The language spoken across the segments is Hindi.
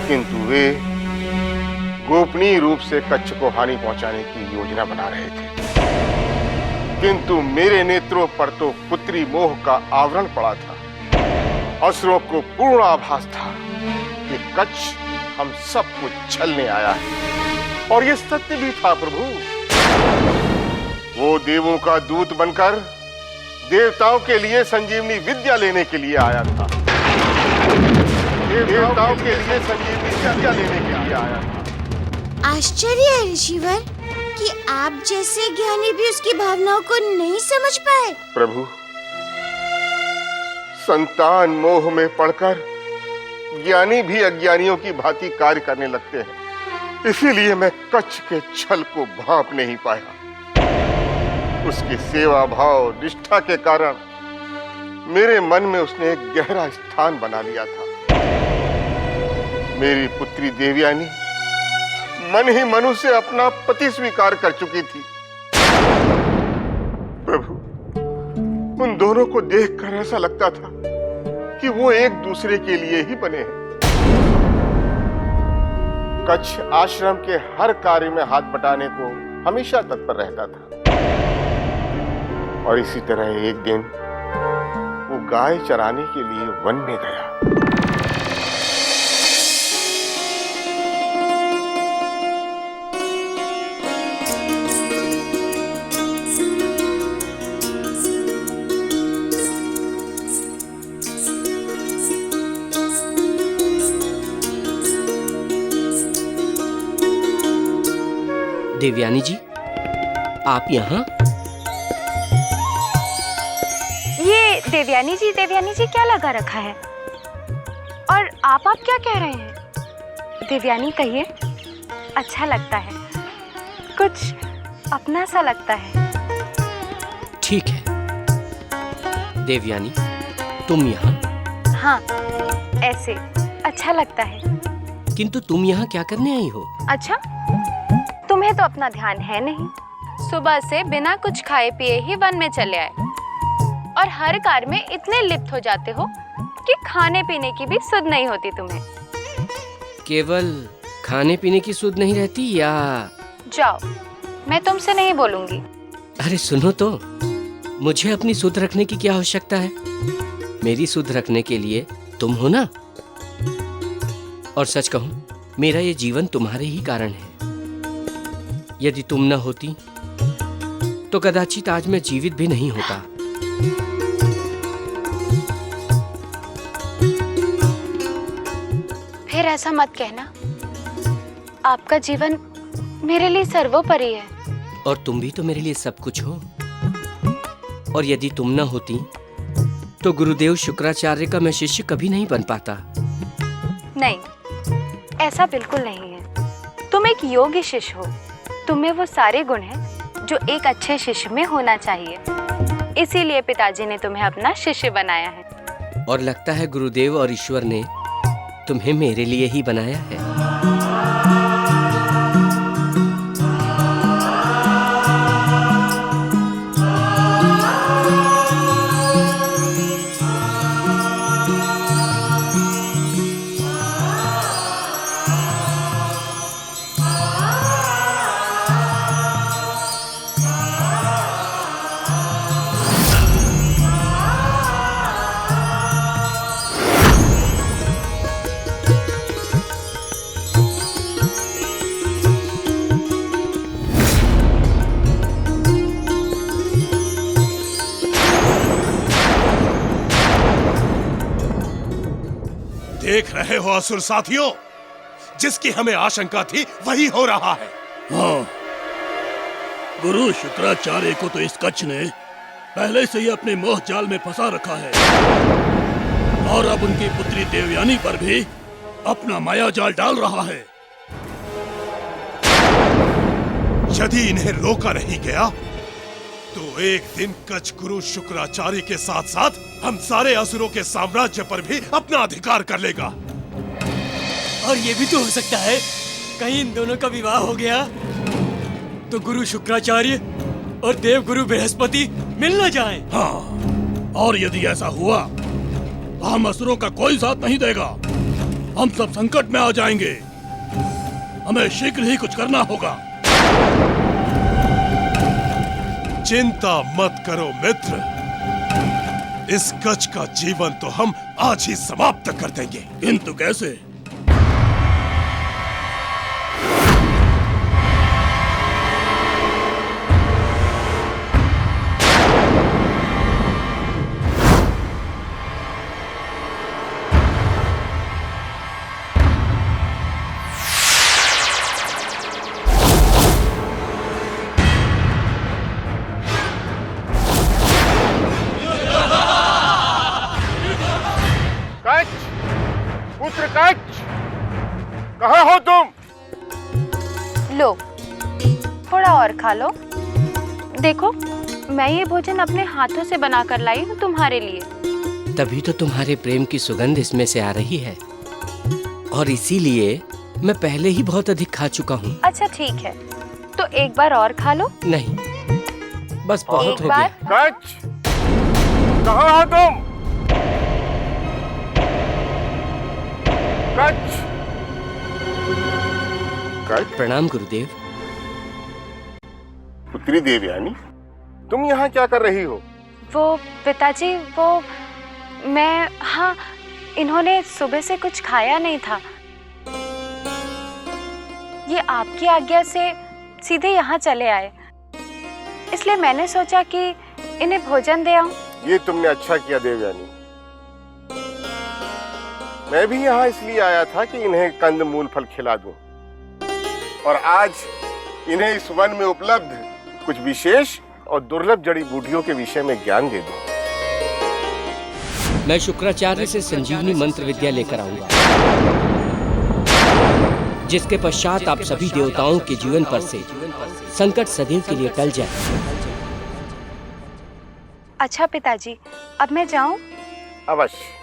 किंतु वे गोपनीय रूप से कच्छ को हानि पहुंचाने की योजना बना रहे थे। किंतु मेरे नेत्रों पर तो पुत्री मोह का आवरण पड़ा था। असुरों को पूर्ण आभास था कि कच्छ हम सबको छलने आया है, और ये सत्य भी था प्रभु। वो देवों का दूत बनकर देवताओं के लिए संजीवनी विद्या लेने के लिए आया था। देवताओं के लिए संजीवनी विद्या लेने के लिए आया था। आश्चर्य है ऋषिवर कि आप जैसे ज्ञानी भी उसकी भावनाओं को नहीं समझ पाए। प्रभु, संतान मोह में पड़कर ज्ञानी भी अज्ञानियों की भांति कार्य करने लगते हैं। इसीलिए मैं कच्छ के छल को भांप नहीं पाया। उसकी सेवा भाव निष्ठा के कारण मेरे मन में उसने एक गहरा स्थान बना लिया था। मेरी पुत्री देवयानी मन ही मन से अपना पति स्वीकार कर चुकी थी। प्रभु, उन दोनों को देखकर ऐसा लगता था कि वो एक दूसरे के लिए ही बने हैं। कच्छ आश्रम के हर कार्य में हाथ बटाने को हमेशा तत्पर रहता था। और इसी तरह एक दिन वो गाय चराने के लिए वन में गया। देवयानी जी, आप यहाँ? ये देवयानी जी क्या लगा रखा है? और आप क्या कह रहे हैं? देवयानी कहिए, अच्छा लगता है, कुछ अपना सा लगता है। ठीक है देवयानी, तुम यहाँ? हाँ, ऐसे अच्छा लगता है। किंतु तुम यहाँ क्या करने आई हो? अच्छा, तुम्हें तो अपना ध्यान है नहीं। सुबह से बिना कुछ खाए पिए ही वन में चले आए, और हर कार्य में इतने लिप्त हो जाते हो कि खाने पीने की भी सुध नहीं होती तुम्हें। केवल खाने पीने की सुध नहीं रहती या? जाओ, मैं तुमसे नहीं बोलूंगी। अरे सुनो तो, मुझे अपनी सुध रखने की क्या आवश्यकता है? मेरी सुध रखने के लिए तुम हो ना। और सच कहूं, मेरा ये जीवन तुम्हारे ही कारण है। यदि तुम न होती तो कदाचित आज मैं जीवित भी नहीं होता। फिर ऐसा मत कहना। आपका जीवन मेरे लिए सर्वोपरि है। और तुम भी तो मेरे लिए सब कुछ हो। और यदि तुम न होती तो गुरुदेव शुक्राचार्य का मैं शिष्य कभी नहीं बन पाता। नहीं, ऐसा बिल्कुल नहीं है। तुम एक योग्य शिष्य हो। तुम्हें वो सारे गुण हैं जो एक अच्छे शिष्य में होना चाहिए। इसीलिए पिताजी ने तुम्हें अपना शिष्य बनाया है। और लगता है गुरुदेव और ईश्वर ने तुम्हें मेरे लिए ही बनाया है। देख रहे हो असुर साथियों, जिसकी हमें आशंका थी वही हो रहा है। हाँ, गुरु शुक्राचार्य को तो इस कच्छ ने पहले से ही अपने मोह जाल में फंसा रखा है, और अब उनकी पुत्री देवयानी पर भी अपना माया जाल डाल रहा है। यदि इन्हें रोका नहीं गया तो एक दिन कच्छ गुरु शुक्राचार्य के साथ साथ हम सारे असुरों के साम्राज्य पर भी अपना अधिकार कर लेगा। और ये भी तो हो सकता है, कहीं इन दोनों का विवाह हो गया तो गुरु शुक्राचार्य और देव गुरु बृहस्पति मिल न जाएं। हाँ, और यदि ऐसा हुआ तो हम असुरों का कोई साथ नहीं देगा। हम सब संकट में आ जाएंगे। हमें शीघ्र ही कुछ करना होगा। चिंता मत करो मित्र, इस कच्छ का जीवन तो हम आज ही समाप्त कर देंगे। किंतु कैसे? कच्छ, पुत्र कच्छ, कहाँ हो तुम? लो, थोड़ा और खा लो। देखो, मैं ये भोजन अपने हाथों से बनाकर लाई हूँ तुम्हारे लिए। तभी तो तुम्हारे प्रेम की सुगंध इसमें से आ रही है, और इसीलिए मैं पहले ही बहुत अधिक खा चुका हूँ। अच्छा ठीक है, तो एक बार और खा लो। नहीं, बस बहुत एक हो गया। बार? कच्छ, कहाँ हो तुम? कच्छ, कच्छ। प्रणाम गुरुदेव। पुत्री देवयानी, तुम यहाँ क्या कर रही हो? वो पिताजी, वो मैं, हाँ, इन्होंने सुबह से कुछ खाया नहीं था। ये आपकी आज्ञा से सीधे यहाँ चले आए, इसलिए मैंने सोचा कि इन्हें भोजन दे आऊं। ये तुमने अच्छा किया देवयानी। मैं भी यहाँ इसलिए आया था कि इन्हें कंद मूल फल खिला दूं, और आज इन्हें इस वन में उपलब्ध कुछ विशेष और दुर्लभ जड़ी बूटियों के विषय में ज्ञान दे दूं। मैं शुक्राचार्य से संजीवनी मंत्र विद्या लेकर आऊंगा, जिसके पश्चात आप सभी देवताओं के जीवन पर से संकट सदैव के लिए टल जाए। अच्छा पिताजी, अब मैं जाऊं? अवश्य।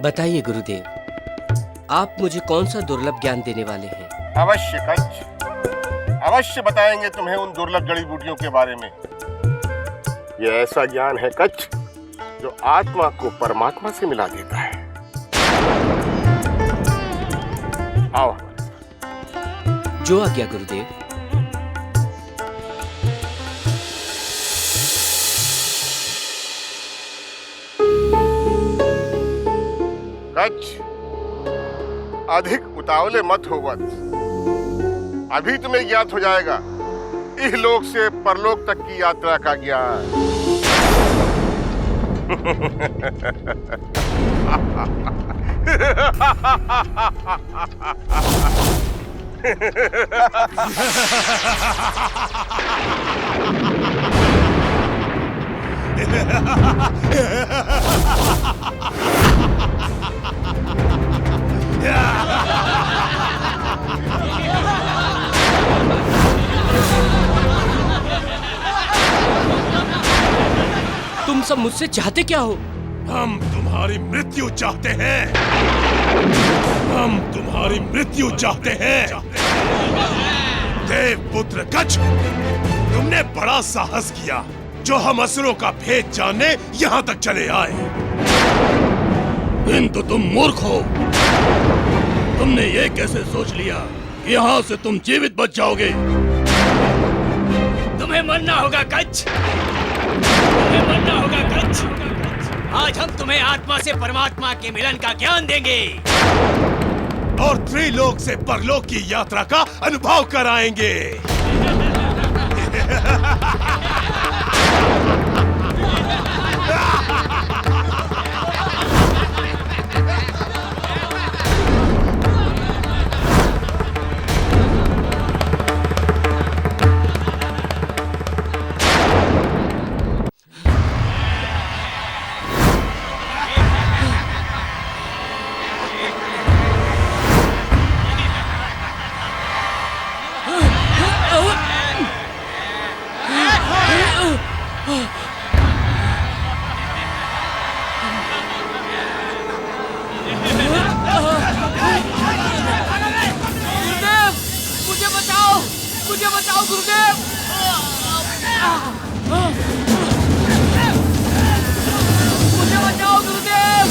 बताइए गुरुदेव, आप मुझे कौन सा दुर्लभ ज्ञान देने वाले हैं? अवश्य कच्छ, अवश्य बताएंगे तुम्हें उन दुर्लभ जड़ी बूटियों के बारे में। यह ऐसा ज्ञान है कच्छ, जो आत्मा को परमात्मा से मिला देता है। आओ। जो आज्ञा गुरुदेव। कच्छ, अधिक उतावले मत हो वत्स। अभी तुम्हें ज्ञात हो जाएगा इहलोक से परलोक तक की यात्रा का ज्ञान। तुम सब मुझसे चाहते क्या हो? हम तुम्हारी मृत्यु चाहते हैं। हम तुम्हारी मृत्यु चाहते हैं। देवपुत्र कच्छ, तुमने बड़ा साहस किया, जो हम असुरों का भेद जानने यहाँ तक चले आए। किंतु तुम मूर्ख हो। तुमने ये कैसे सोच लिया कि यहाँ से तुम जीवित बच जाओगे? तुम्हें मरना होगा कच्छ, तुम्हें मरना होगा कच्छ। आज हम तुम्हें आत्मा से परमात्मा के मिलन का ज्ञान देंगे, और त्रिलोक से परलोक की यात्रा का अनुभव कराएंगे। बचाओ गुरुदेव। मुझे बचाओ गुरुदेव।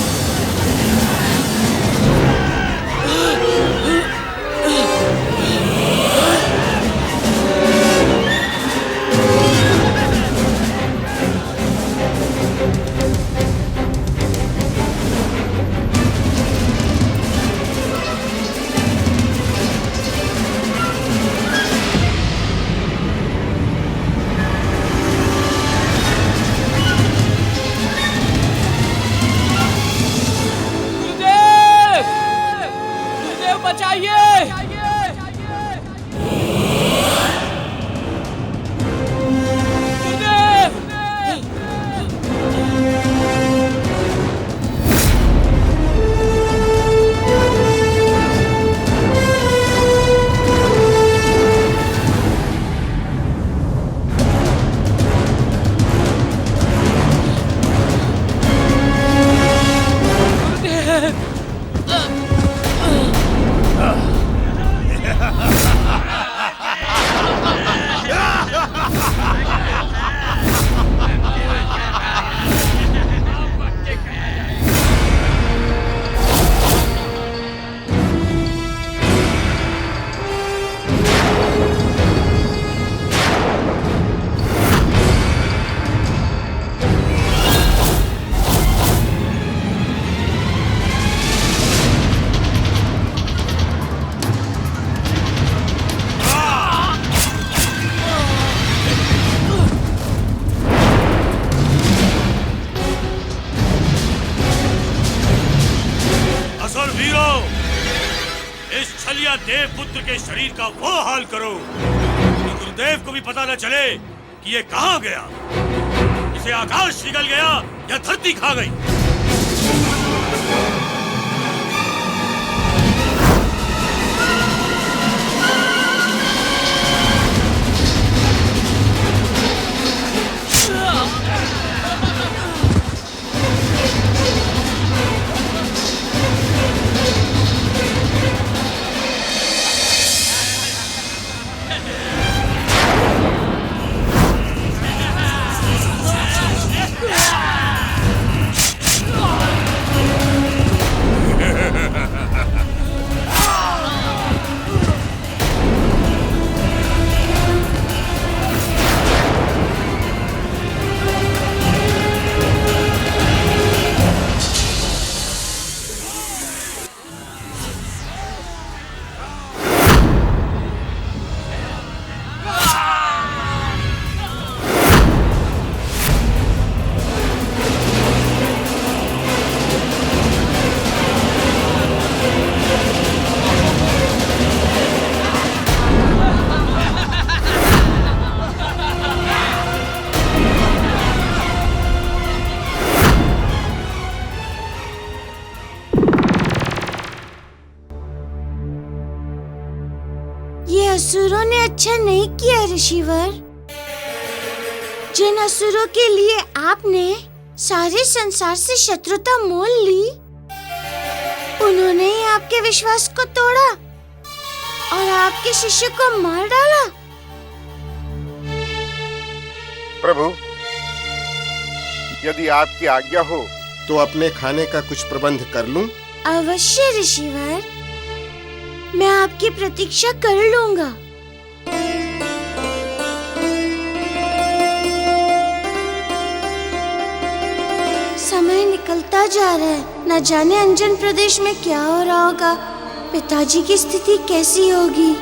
देव पुत्र के शरीर का वो हाल करो कि गुरुदेव को भी पता न चले कि ये कहाँ गया। इसे आकाश निगल गया या धरती खा गई। असुरों ने अच्छा नहीं किया ऋषिवर। जिन असुरों के लिए आपने सारे संसार से शत्रुता मोल ली, उन्होंने ही आपके विश्वास को तोड़ा और आपके शिष्य को मार डाला। प्रभु, यदि आपकी आज्ञा हो तो अपने खाने का कुछ प्रबंध कर लूं? अवश्य ऋषिवर, मैं आपकी प्रतीक्षा कर लूंगा। समय निकलता जा रहा है, न जाने अंजन प्रदेश में क्या हो रहा होगा। पिताजी की स्थिति कैसी होगी?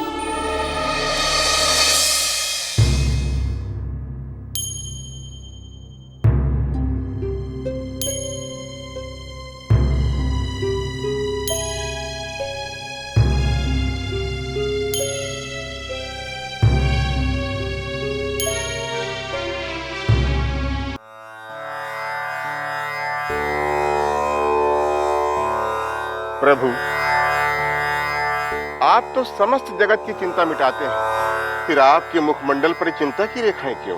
प्रभु, आप तो समस्त जगत की चिंता मिटाते हैं, फिर आपके मुखमंडल पर चिंता की रेखाएं क्यों?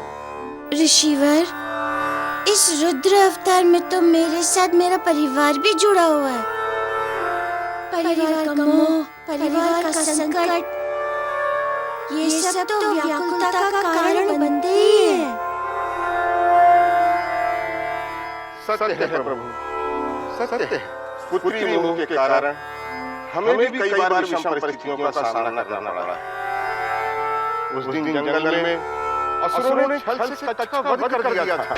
ऋषिवर, इस रुद्र अवतार में तो मेरे साथ मेरा परिवार भी जुड़ा हुआ है। परिवार का मोह, परिवार का संकट, ये सब तो व्याकुलता का कारण बनते ही है। सत्य है प्रभु, सत्य है। पुत्री मोह के कारण हमें भी कई बार विषम परिस्थितियों का सामना करना पड़ा। उस दिन जंगल में असुरों ने छल से कच्छ का वध कर दिया था।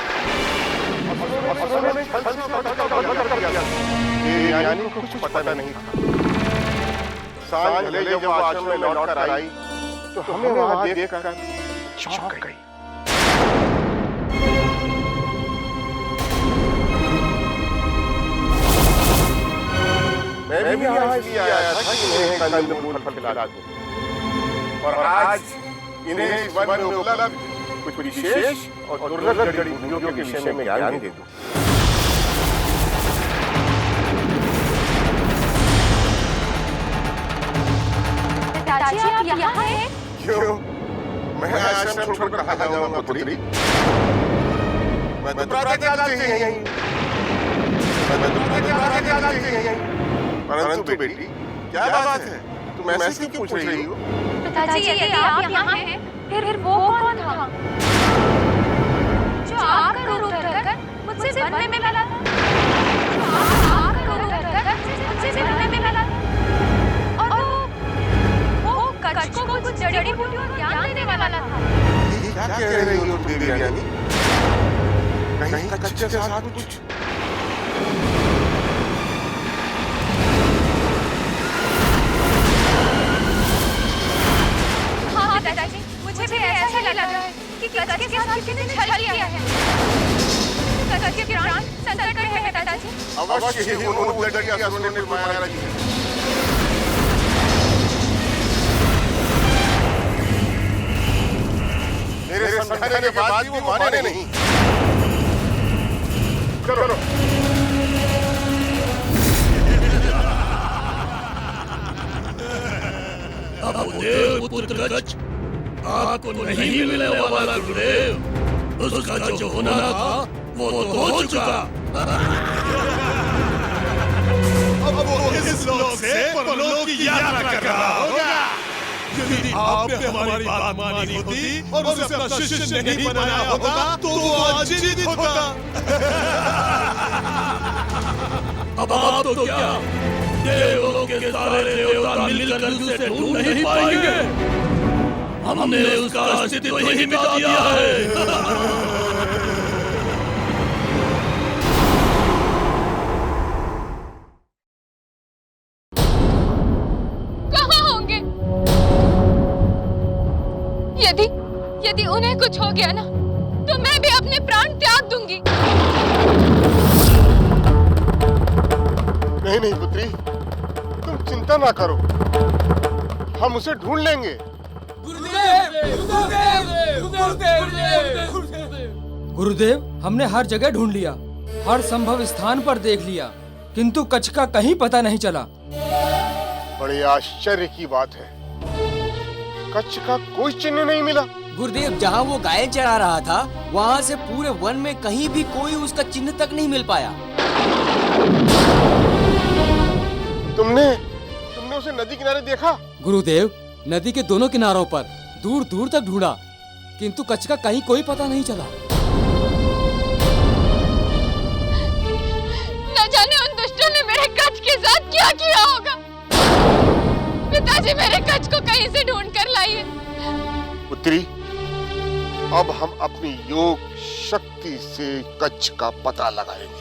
यानी को कुछ पता नहीं था। सांझ ढले जब वो आश्रम में लौट कर आई तो हमें वहां देखकर चौंक गई। मैं भी यहाँ इसलिए आया था कि इन्हें कंद मूल फल खिला दूं। और आज इन्हें इस वन में उपलब्ध कुछ विशेष और दुर्लभ जड़ी बूटियों के विषय में ज्ञान दे दूं। पिताजी आप यहाँ हैं? क्यों? मैं आश्रम छोड़कर कहाँ जाऊँगा पुत्री? मैं तो प्रातःकाल से यहीं हूँ। परंतु बेटी, क्या बात है? तुम ऐसे क्यों पूछ रही हो? पिताजी यदि आप यहाँ हैं, फिर वो कौन था जो आपका रूप धरकर मुझसे वन में मिला था? और वो कच्छ को कुछ जड़ी बूटियों और ज्ञान देने वाला था। क्या कह रही हो देवयानी? कहीं कच्छ के साथ कुछ? मुझे भी ऐसा ही लग रहा है कि कच्छ के साथ किसी ने छल किया है। कच्छ के प्राण संकट में है पिताजी। अवश्य ही उन्होंने असुरों ने माया रची है। मेरे समझाने के बाद भी वो माने नहीं। चलो अब देव पुत्र कच्छ आपको नहीं मिलने वाला गुरुदेव। उसका जो होना था वो तो हो चुका। अब वो इस लोक से परलोक की यात्रा कर रहा होगा। यदि आपने हमारी बात मानी होती और उसे अपना शिष्य नहीं बनाया होता तो वो आज जीवित होता। अब आप तो क्या देवलोक के सारे देवता मिलकर उसे ढूंढ नहीं पाएंगे। हमने उसका अस्तित्व ही मिटा दिया है। कहाँ होंगे? यदि उन्हें कुछ हो गया ना, तो मैं भी अपने प्राण त्याग दूंगी। नहीं पुत्री, तुम चिंता ना करो, हम उसे ढूंढ लेंगे। गुरुदेव, हमने हर जगह ढूंढ लिया, हर संभव स्थान पर देख लिया, किंतु कच्छ का कहीं पता नहीं चला। बड़े आश्चर्य की बात है, कच्छ का कोई चिन्ह नहीं मिला। गुरुदेव, जहाँ वो गाय चरा रहा था, वहाँ से पूरे वन में कहीं भी कोई उसका चिन्ह तक नहीं मिल पाया। तुमने उसे नदी किनारे देखा? गुरुदेव, नदी के दोनों किनारों पर दूर दूर तक ढूंढा, किंतु कच्छ का कहीं कोई पता नहीं चला। न जाने उन दुष्टों ने मेरे कच्छ के साथ क्या किया होगा। पिताजी मेरे कच्छ को कहीं से ढूंढ कर लाइए। पुत्री, अब हम अपनी योग शक्ति से कच्छ का पता लगाएंगे।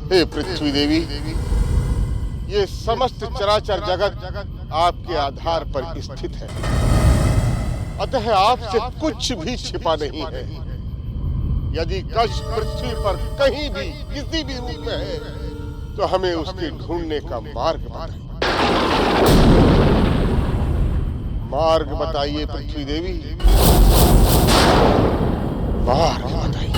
हे पृथ्वी देवी, ये समस्त चराचर जगत आपके आधार पर स्थित है। अतः आपसे कुछ भी छिपा नहीं है। यदि कच्छ पृथ्वी पर कहीं भी किसी भी रूप में है तो हमें उसके ढूंढने का मार्ग बताइए। मार्ग बताइए पृथ्वी देवी, मार्ग बताइए।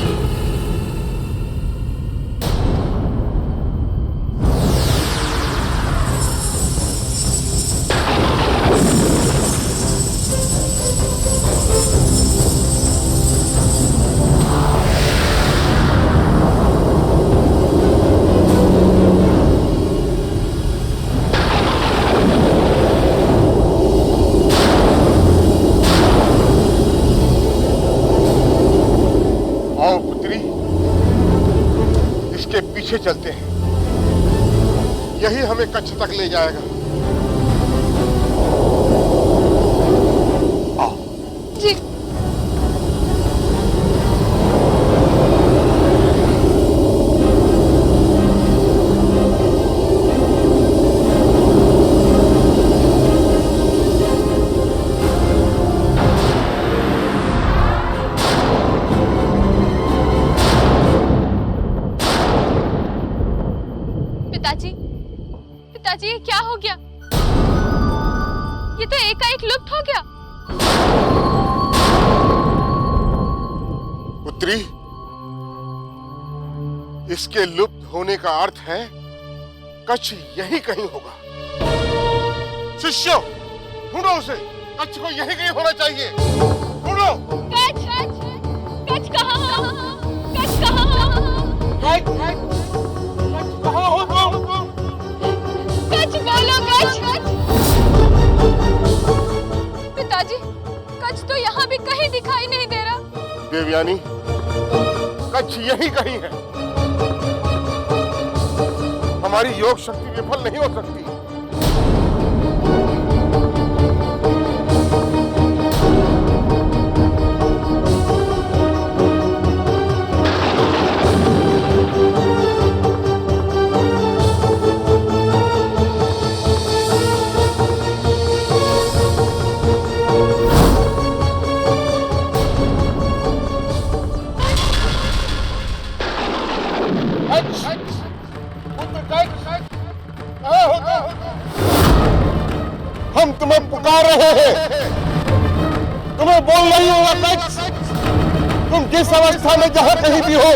पीछे चलते हैं, यही हमें कच्छ तक ले जाएगा। आओ। जी। पिताजी ये क्या हो गया? ये तो एकाएक लुप्त हो गया। पुत्री, इसके लुप्त होने का अर्थ है कच्छ यहीं कहीं होगा। शिष्यों, ढूंढो उसे। कच्छ को यहीं कहीं होना चाहिए। ढूंढो। कच्छ कहाँ हो? कच्छ कहाँ हो? कच्छ कहाँ हो तुम? कच्छ बोलो, कच्छ। पिताजी, कच्छ तो यहाँ भी कहीं दिखाई नहीं दे रहा। देवयानी, कच्छ यहीं कहीं है। हमारी योग शक्ति विफल नहीं हो सकती। हम तुम्हें पुकार रहे हैं, तुम्हें बोल नहीं होगा कच्छ। तुम जिस अवस्था में जहां कहीं भी हो,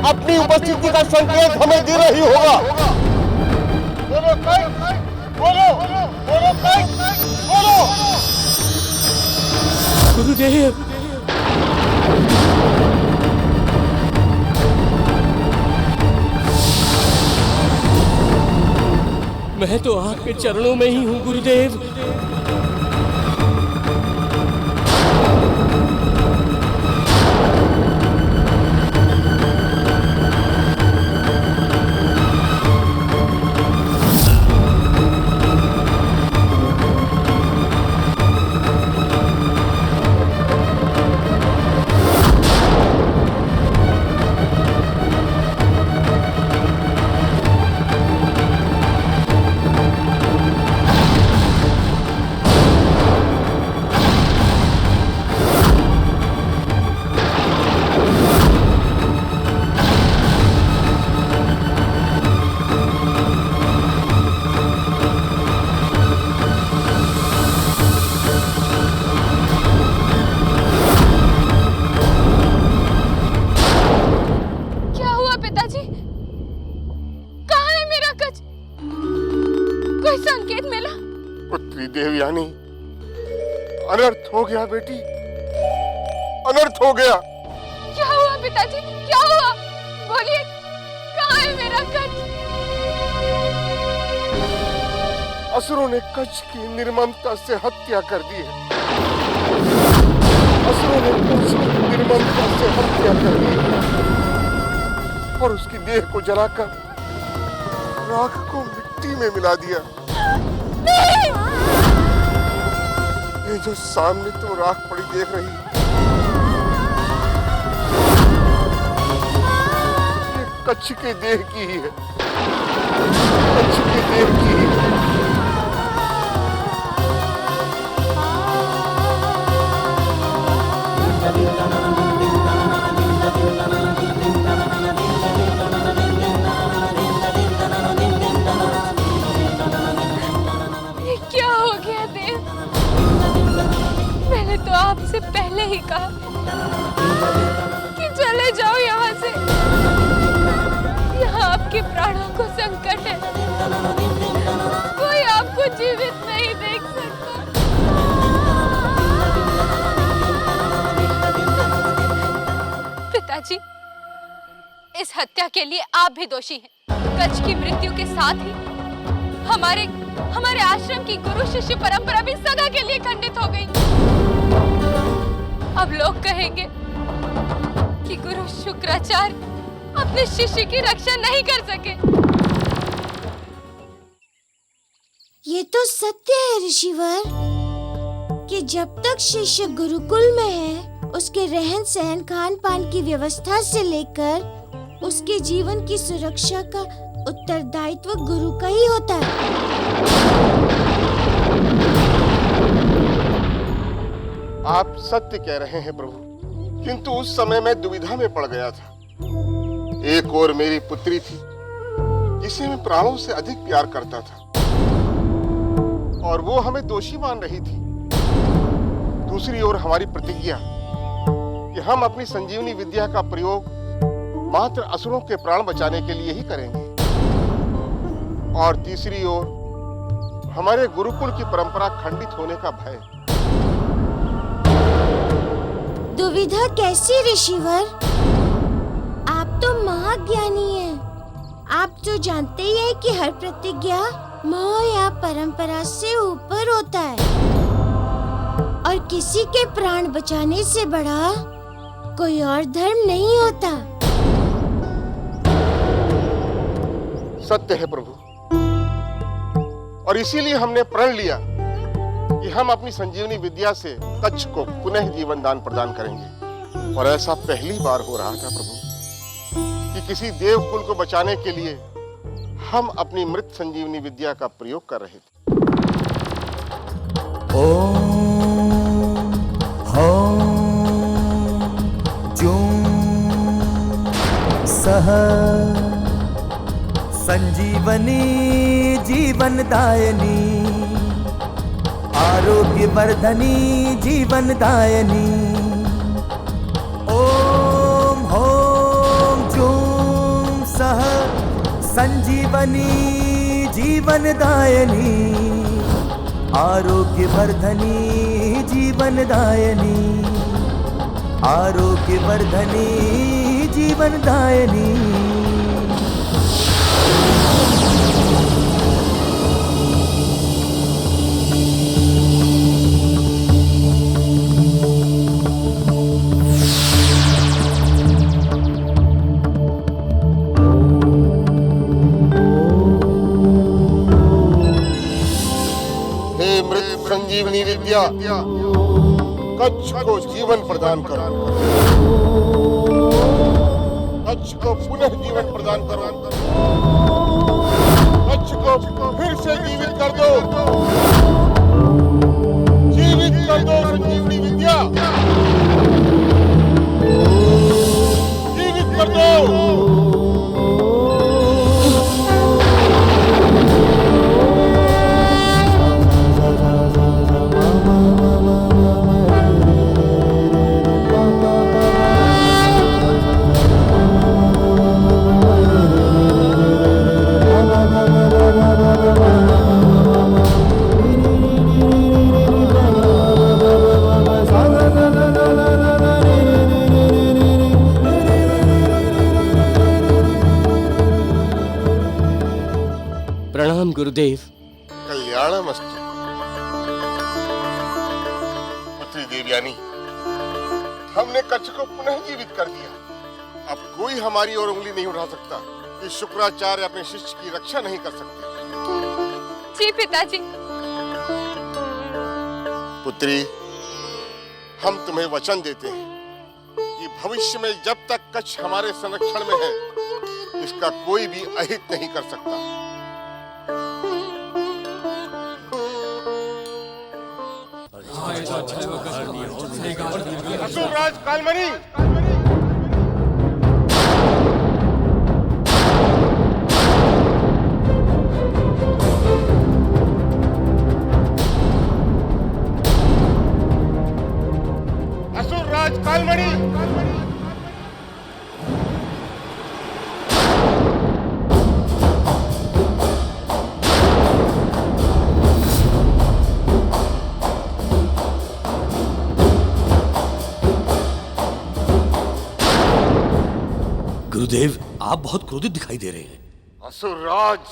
अपनी उपस्थिति का संकेत हमें दे रही होगा। बोलो कच्छ, बोलो, बोलो कच्छ, बोलो। गुरुदेव, मैं तो आपके चरणों में ही हूँ गुरुदेव। देवयानी, अनर्थ हो गया बेटी, अनर्थ हो गया। क्या हुआ पिताजी, क्या हुआ? बोलिए, कहाँ है मेरा कच्छ? असुरों ने कच्छ की निर्ममता से हत्या कर दी है। असुरों ने कच्छ की निर्ममता से हत्या कर दी है और उसकी देह को जलाकर राख को मिट्टी में मिला दिया। ये जो सामने तुम राख पड़ी देख रही, ये कच्छ के देह की ही है, कच्छ के देह की ही है। तो आपसे पहले ही कहा कि चले जाओ यहाँ से। यहाँ आपके प्राणों को संकट है, कोई आपको जीवित नहीं देख सकता। पिताजी, इस हत्या के लिए आप भी दोषी हैं। कच्छ की मृत्यु के साथ ही हमारे आश्रम की गुरु शिष्य परंपरा भी सदा के लिए खंडित हो गई। अब लोग कहेंगे कि गुरु शुक्राचार्य अपने शिष्य की रक्षा नहीं कर सके। ये तो सत्य है ऋषिवर कि जब तक शिष्य गुरुकुल में है, उसके रहन सहन खान पान की व्यवस्था से लेकर उसके जीवन की सुरक्षा का उत्तरदायित्व गुरु का ही होता है। आप सत्य कह रहे हैं प्रभु, किंतु उस समय मैं दुविधा में पड़ गया था। एक ओर मेरी पुत्री थी जिसे मैं प्राणों से अधिक प्यार करता था और वो हमें दोषी मान रही थी। दूसरी ओर हमारी प्रतिज्ञा कि हम अपनी संजीवनी विद्या का प्रयोग मात्र असुरों के प्राण बचाने के लिए ही करेंगे। और तीसरी ओर हमारे गुरुकुल की परंपरा खंडित होने का भय। दुविधा कैसी ऋषिवर? आप तो महाज्ञानी हैं। आप तो जानते ही हैं कि हर प्रतिज्ञा मोह या परंपरा से ऊपर होता है और किसी के प्राण बचाने से बड़ा कोई और धर्म नहीं होता। सत्य है प्रभु, और इसीलिए हमने प्रण लिया कि हम अपनी संजीवनी विद्या से कच्छ को पुनः जीवन दान प्रदान करेंगे। और ऐसा पहली बार हो रहा था प्रभु कि किसी देवकुल को बचाने के लिए हम अपनी मृत संजीवनी विद्या का प्रयोग कर रहे थे। ओम हौं जूं सह संजीवनी जीवनदायिनी आरोग्य वर्धनी जीवनदायिनी। ओम हौं जूं सह संजीवनी जीवनदायिनी आरोग्य वर्धनी जीवनदायिनी आरोग्य वर्धनी जीवनदायिनी। संजीवनी विद्या कच्छ को जीवन प्रदान करो, कच्छ को पुनः जीवन प्रदान करो, कच्छ को फिर से जीवित कर दो, जीवित कर दो संजीवनी विद्या, जीवित कर दो। प्रणाम गुरुदेव। कल्याणमस्तु पुत्री देवयानी, हमने कच्छ को पुनः जीवित कर दिया। अब कोई हमारी ओर उंगली नहीं उठा सकता कि शुक्राचार्य अपने शिष्य की रक्षा नहीं कर सकते। जी पिताजी। पुत्री, हम तुम्हें वचन देते हैं कि भविष्य में जब तक कच्छ हमारे संरक्षण में है, इसका कोई भी अहित नहीं कर सकता। असुरराज कालमणि, गुरुदेव, आप बहुत क्रोधित दिखाई दे रहे हैं। असुरराज,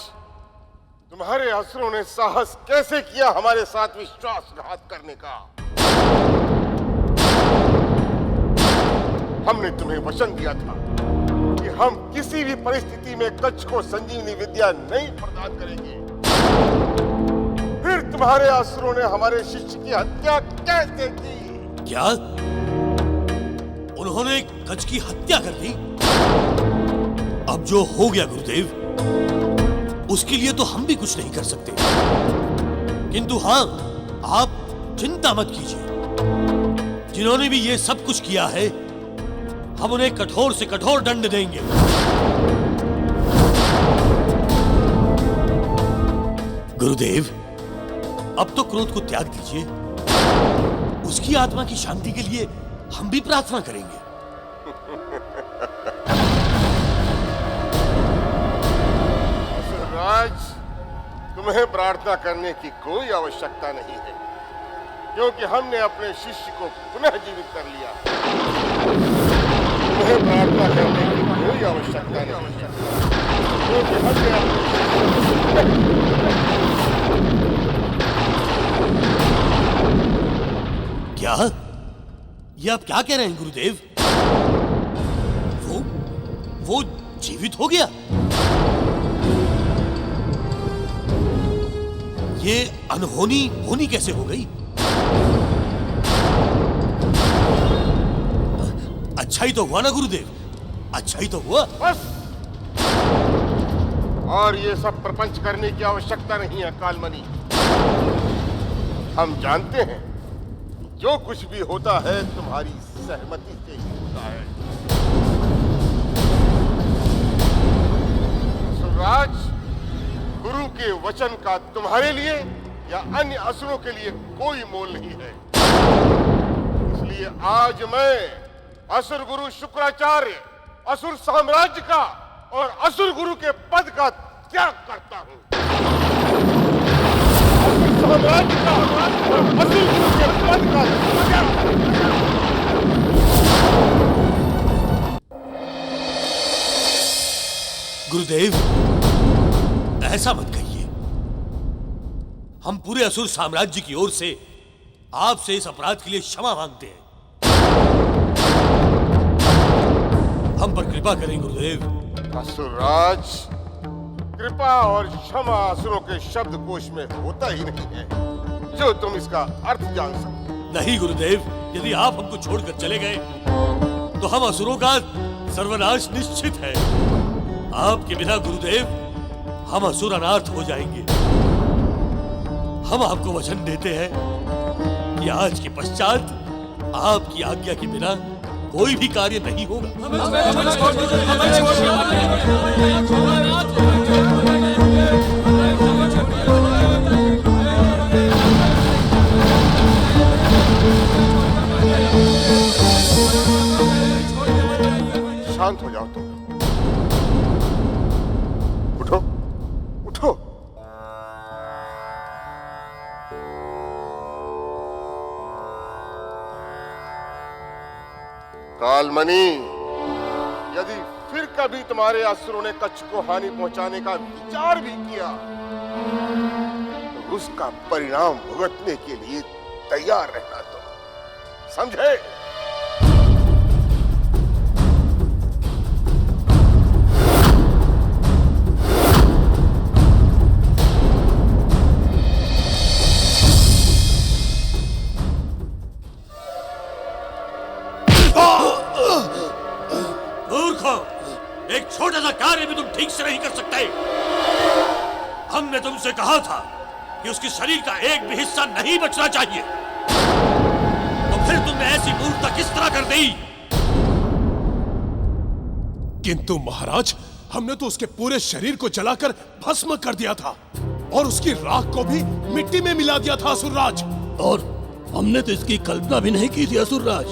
तुम्हारे असुरों ने साहस कैसे किया हमारे साथ विश्वासघात करने का? हमने तुम्हें वचन दिया था कि हम किसी भी परिस्थिति में कच्छ को संजीवनी विद्या नहीं प्रदान करेंगे। फिर तुम्हारे असुरों ने हमारे शिष्य की हत्या कैसे की? क्या उन्होंने कच्छ की हत्या कर दी? अब जो हो गया गुरुदेव, उसके लिए तो हम भी कुछ नहीं कर सकते। किंतु हाँ, आप चिंता मत कीजिए। जिन्होंने भी ये सब कुछ किया है, हम उन्हें कठोर से कठोर दंड देंगे। गुरुदेव, अब तो क्रोध को त्याग दीजिए। उसकी आत्मा की शांति के लिए हम भी प्रार्थना करेंगे। असुरराज, तुम्हें प्रार्थना करने की कोई आवश्यकता नहीं है, क्योंकि हमने अपने शिष्य को पुनः जीवित कर लिया। तुम्हें प्रार्थना करने की कोई आवश्यकता नहीं है, क्योंकि हमने अपने क्या? ये आप क्या कह रहे हैं गुरुदेव? वो जीवित हो गया? ये अनहोनी होनी कैसे हो गई? अच्छा ही तो हुआ ना गुरुदेव, अच्छा ही तो हुआ। बस, और ये सब प्रपंच करने की आवश्यकता नहीं है कालमणि। हम जानते हैं जो कुछ भी होता है तुम्हारी सहमति से ही होता है। असुरराज, गुरु के वचन का तुम्हारे लिए या अन्य असुरों के लिए कोई मोल नहीं है। इसलिए आज मैं असुर गुरु शुक्राचार्य असुर साम्राज्य का और असुर गुरु के पद का त्याग करता हूं। असुर साम्राज्य का और असुर गुरु के पद का त्याग करता हूं। गुरुदेव, ऐसा मत कहिए। हम पूरे असुर साम्राज्य की ओर से आपसे इस अपराध के लिए क्षमा मांगते हैं। हम पर कृपा करें गुरुदेव। असुरराज, कृपा और क्षमा असुरों के शब्दकोश में होता ही नहीं है जो तुम इसका अर्थ जान सको। नहीं गुरुदेव, यदि आप हमको छोड़कर चले गए तो हम असुरों का सर्वनाश निश्चित है। आपके बिना गुरुदेव हम असुर अनाथ हो जाएंगे। हम आपको वचन देते हैं कि आज के पश्चात आपकी आज्ञा के बिना कोई भी कार्य नहीं होगा। शांत हो जाओ तुम। उठो, उठो। कालमणि, यदि फिर कभी तुम्हारे असुरों ने कच्छ को हानि पहुंचाने का विचार भी किया तो उसका परिणाम भुगतने के लिए तैयार रहना तुम, समझे? एक छोटा सा कार्य भी तुम ठीक से नहीं कर सकते। हमने तुमसे कहा था कि उसके शरीर का एक भी हिस्सा नहीं बचना चाहिए, तो फिर तुमने ऐसी मूर्खता किस तरह कर दी? किंतु महाराज, हमने तो उसके पूरे शरीर को जलाकर भस्म कर दिया था और उसकी राख को भी मिट्टी में मिला दिया था असुरराज। और हमने तो इसकी कल्पना भी नहीं की थी असुरराज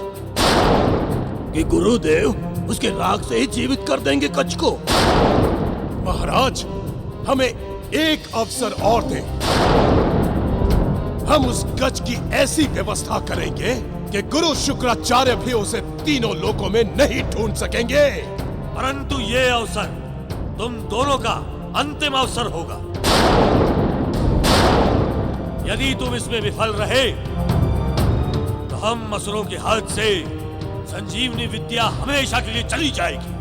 कि गुरुदेव उसके राख से ही जीवित कर देंगे कच्छ को। महाराज, हमें एक अवसर और दें। हम उस कच्छ की ऐसी व्यवस्था करेंगे कि गुरु शुक्राचार्य भी उसे तीनों लोकों में नहीं ढूंढ सकेंगे। परंतु ये अवसर तुम दोनों का अंतिम अवसर होगा। यदि तुम इसमें विफल रहे तो हम असुरों के हाथ से संजीवनी विद्या हमेशा के लिए चली जाएगी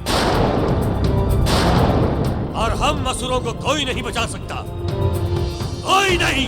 और हम असुरों को कोई नहीं बचा सकता, कोई नहीं।